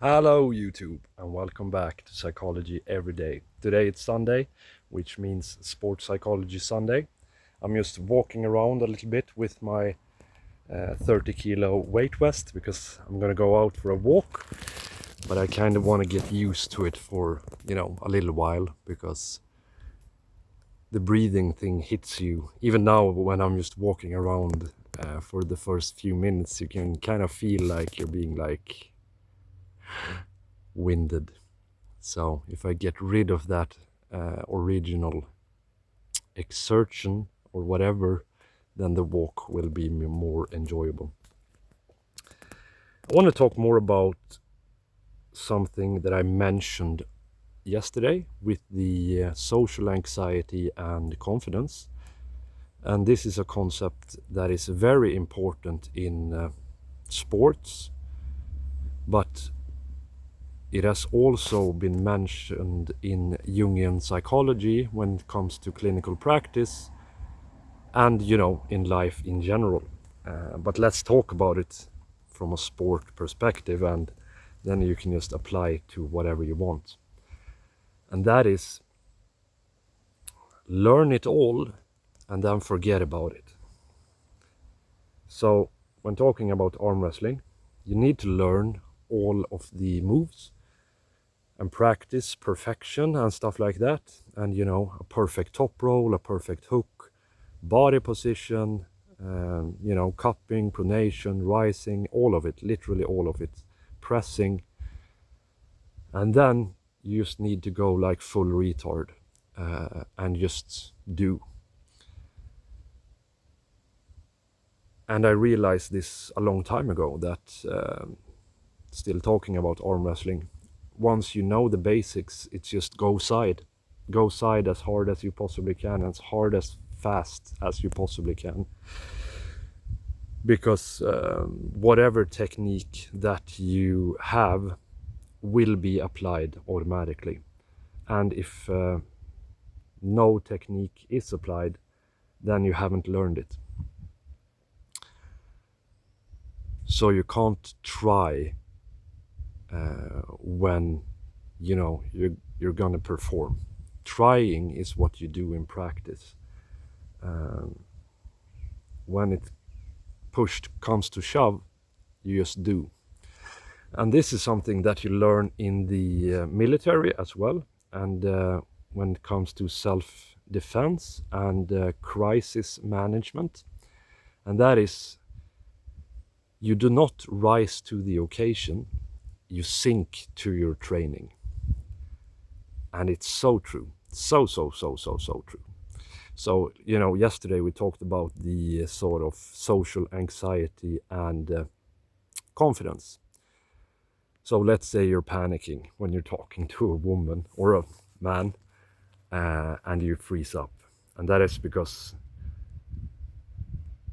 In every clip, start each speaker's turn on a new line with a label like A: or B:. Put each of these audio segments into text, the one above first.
A: Hello YouTube and welcome back to Psychology Every Day. Today it's Sunday, which means Sports Psychology Sunday. I'm just walking around a little bit with my 30 kilo weight vest because I'm gonna go out for a walk, but I kind of want to get used to it for, a little while because the breathing thing hits you. Even now when I'm just walking around for the first few minutes, you can kind of feel like you're being winded. So if I get rid of that original exertion or whatever, then the walk will be more enjoyable. I want to talk more about something that I mentioned yesterday with the social anxiety and confidence. And this is a concept that is very important in sports, but it has also been mentioned in Jungian psychology when it comes to clinical practice and, in life in general. But let's talk about it from a sport perspective, and then you can just apply it to whatever you want. And that is, learn it all and then forget about it. So when talking about arm wrestling, you need to learn all of the moves and practice perfection and stuff like that. And a perfect top roll, a perfect hook, body position, cupping, pronation, rising, all of it, literally all of it, pressing. And then you just need to go like full retard and just do. And I realized this a long time ago that still talking about arm wrestling, once you know the basics, it's just go side as hard as you possibly can, as hard as fast as you possibly can, because whatever technique that you have will be applied automatically. And if no technique is applied, then you haven't learned it. So you can't try when you're gonna perform. Trying is what you do in practice. When it comes to shove, you just do. And this is something that you learn in the military as well, and when it comes to self-defense and crisis management. And that is, you do not rise to the occasion, you sink to your training. And it's so true. So true. So, yesterday we talked about the sort of social anxiety and confidence. So let's say you're panicking when you're talking to a woman or a man and you freeze up. And that is because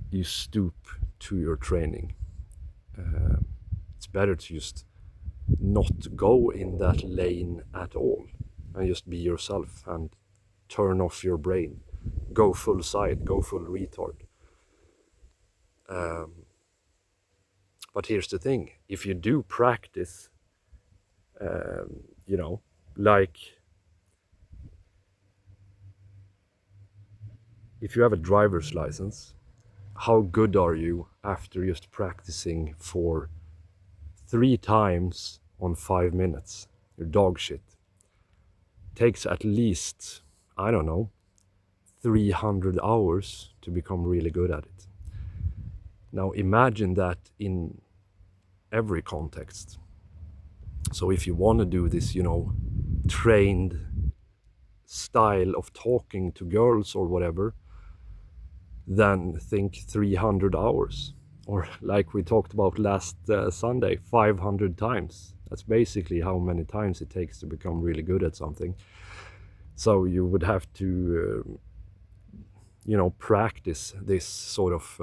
A: you stoop to your training. It's better to just not go in that lane at all and just be yourself and turn off your brain. Go full side, go full retard. But here's the thing, if you do practice, like if you have a driver's license, how good are you after just practicing for 3 times on 5 minutes? You're dog shit. Takes at least, 300 hours to become really good at it. Now imagine that in every context. So if you want to do this, trained style of talking to girls or whatever, then think 300 hours. Or like we talked about last Sunday, 500 times. That's basically how many times it takes to become really good at something. So you would have to, practice this sort of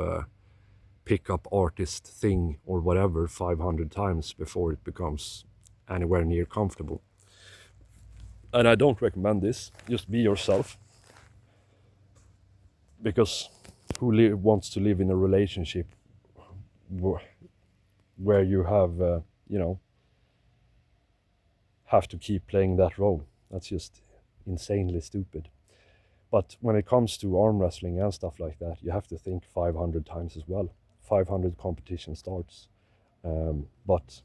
A: pickup artist thing or whatever 500 times before it becomes anywhere near comfortable. And I don't recommend this. Just be yourself. Because who wants to live in a relationship where you have, have to keep playing that role. That's just insanely stupid. But when it comes to arm wrestling and stuff like that, you have to think 500 times as well. 500 competition starts. But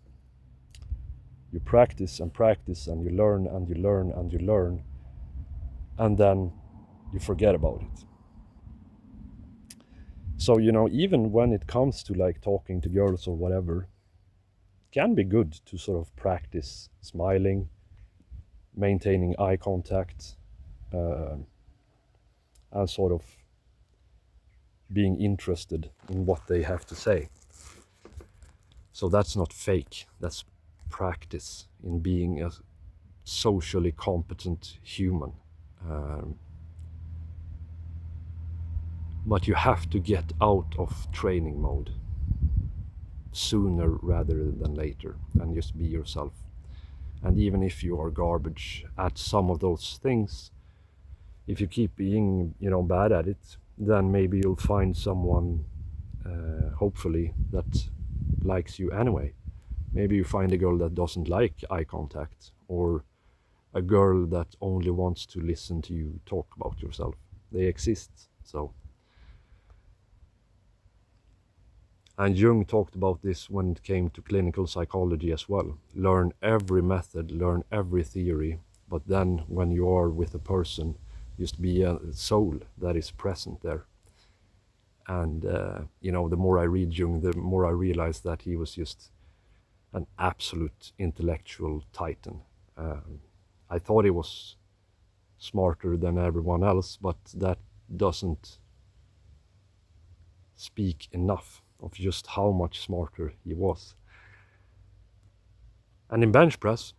A: you practice and practice, and you learn and you learn and you learn, and then you forget about it. So, even when it comes to like talking to girls or whatever, it can be good to sort of practice smiling, maintaining eye contact, and sort of being interested in what they have to say. So that's not fake, that's practice in being a socially competent human. But you have to get out of training mode sooner rather than later and just be yourself. And even if you are garbage at some of those things, if you keep being, bad at it, then maybe you'll find someone, hopefully, that likes you anyway. Maybe you find a girl that doesn't like eye contact, or a girl that only wants to listen to you talk about yourself. They exist, so. And Jung talked about this when it came to clinical psychology as well. Learn every method, learn every theory, but then when you are with a person, just be a soul that is present there. And, the more I read Jung, the more I realize that he was just an absolute intellectual titan. I thought he was smarter than everyone else, but that doesn't speak enough of just how much smarter he was. And in bench press,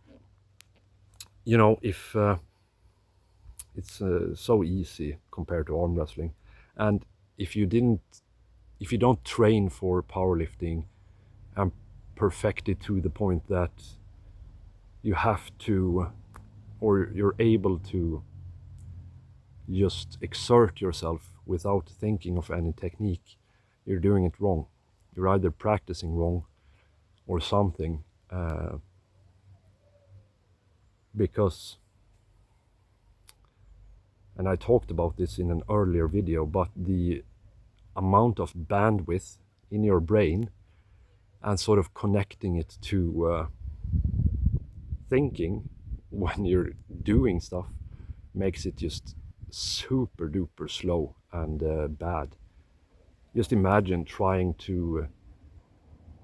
A: if it's so easy compared to arm wrestling, and if you don't train for powerlifting and perfect it to the point that you have to, or you're able to just exert yourself without thinking of any technique, you're doing it wrong. You're either practicing wrong or something, because, and I talked about this in an earlier video, but the amount of bandwidth in your brain and sort of connecting it to thinking when you're doing stuff makes it just super duper slow and bad. Just imagine trying to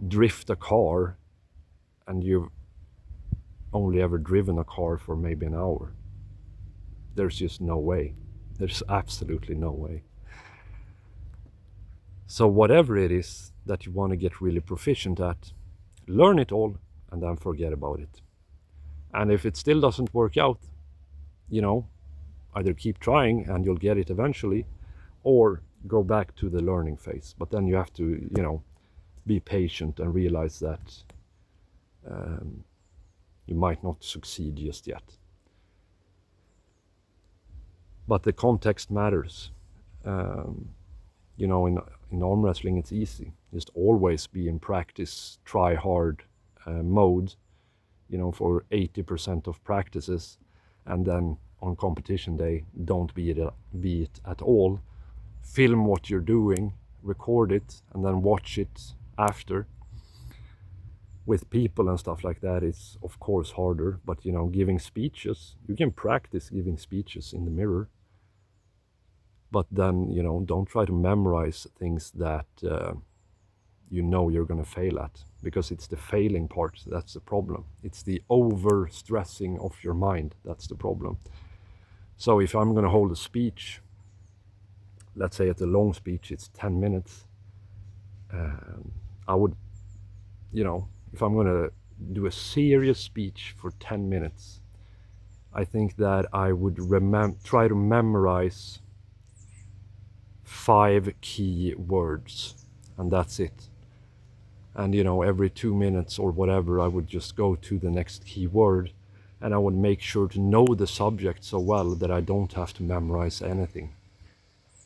A: drift a car and you've only ever driven a car for maybe an hour. There's just no way. There's absolutely no way. So whatever it is that you want to get really proficient at, learn it all and then forget about it. And if it still doesn't work out, either keep trying and you'll get it eventually, or go back to the learning phase. But then you have to, be patient and realize that you might not succeed just yet. But the context matters. In arm wrestling it's easy. Just always be in practice, try hard mode, for 80% of practices, and then on competition day, don't be it at all. Film what you're doing, record it, and then watch it after. With people and stuff like that, it's of course harder, but giving speeches, you can practice giving speeches in the mirror. But then, don't try to memorize things that you're going to fail at, because it's the failing part that's the problem. It's the over-stressing of your mind that's the problem. So if I'm going to hold a speech, let's say at a long speech, it's 10 minutes, I would, if I'm going to do a serious speech for 10 minutes, I think that I would try to memorize 5 key words, and that's it. And every 2 minutes or whatever, I would just go to the next key word, and I would make sure to know the subject so well that I don't have to memorize anything.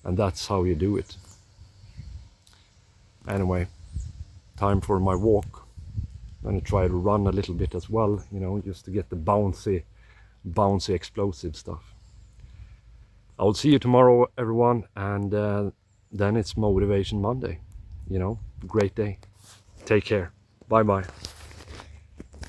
A: And that's how you do it. Anyway, time for my walk. I'm gonna try to run a little bit as well, you know, just to get the bouncy explosive stuff. I'll see you tomorrow, everyone, and then it's Motivation Monday. You know, great day. Take care. Bye bye.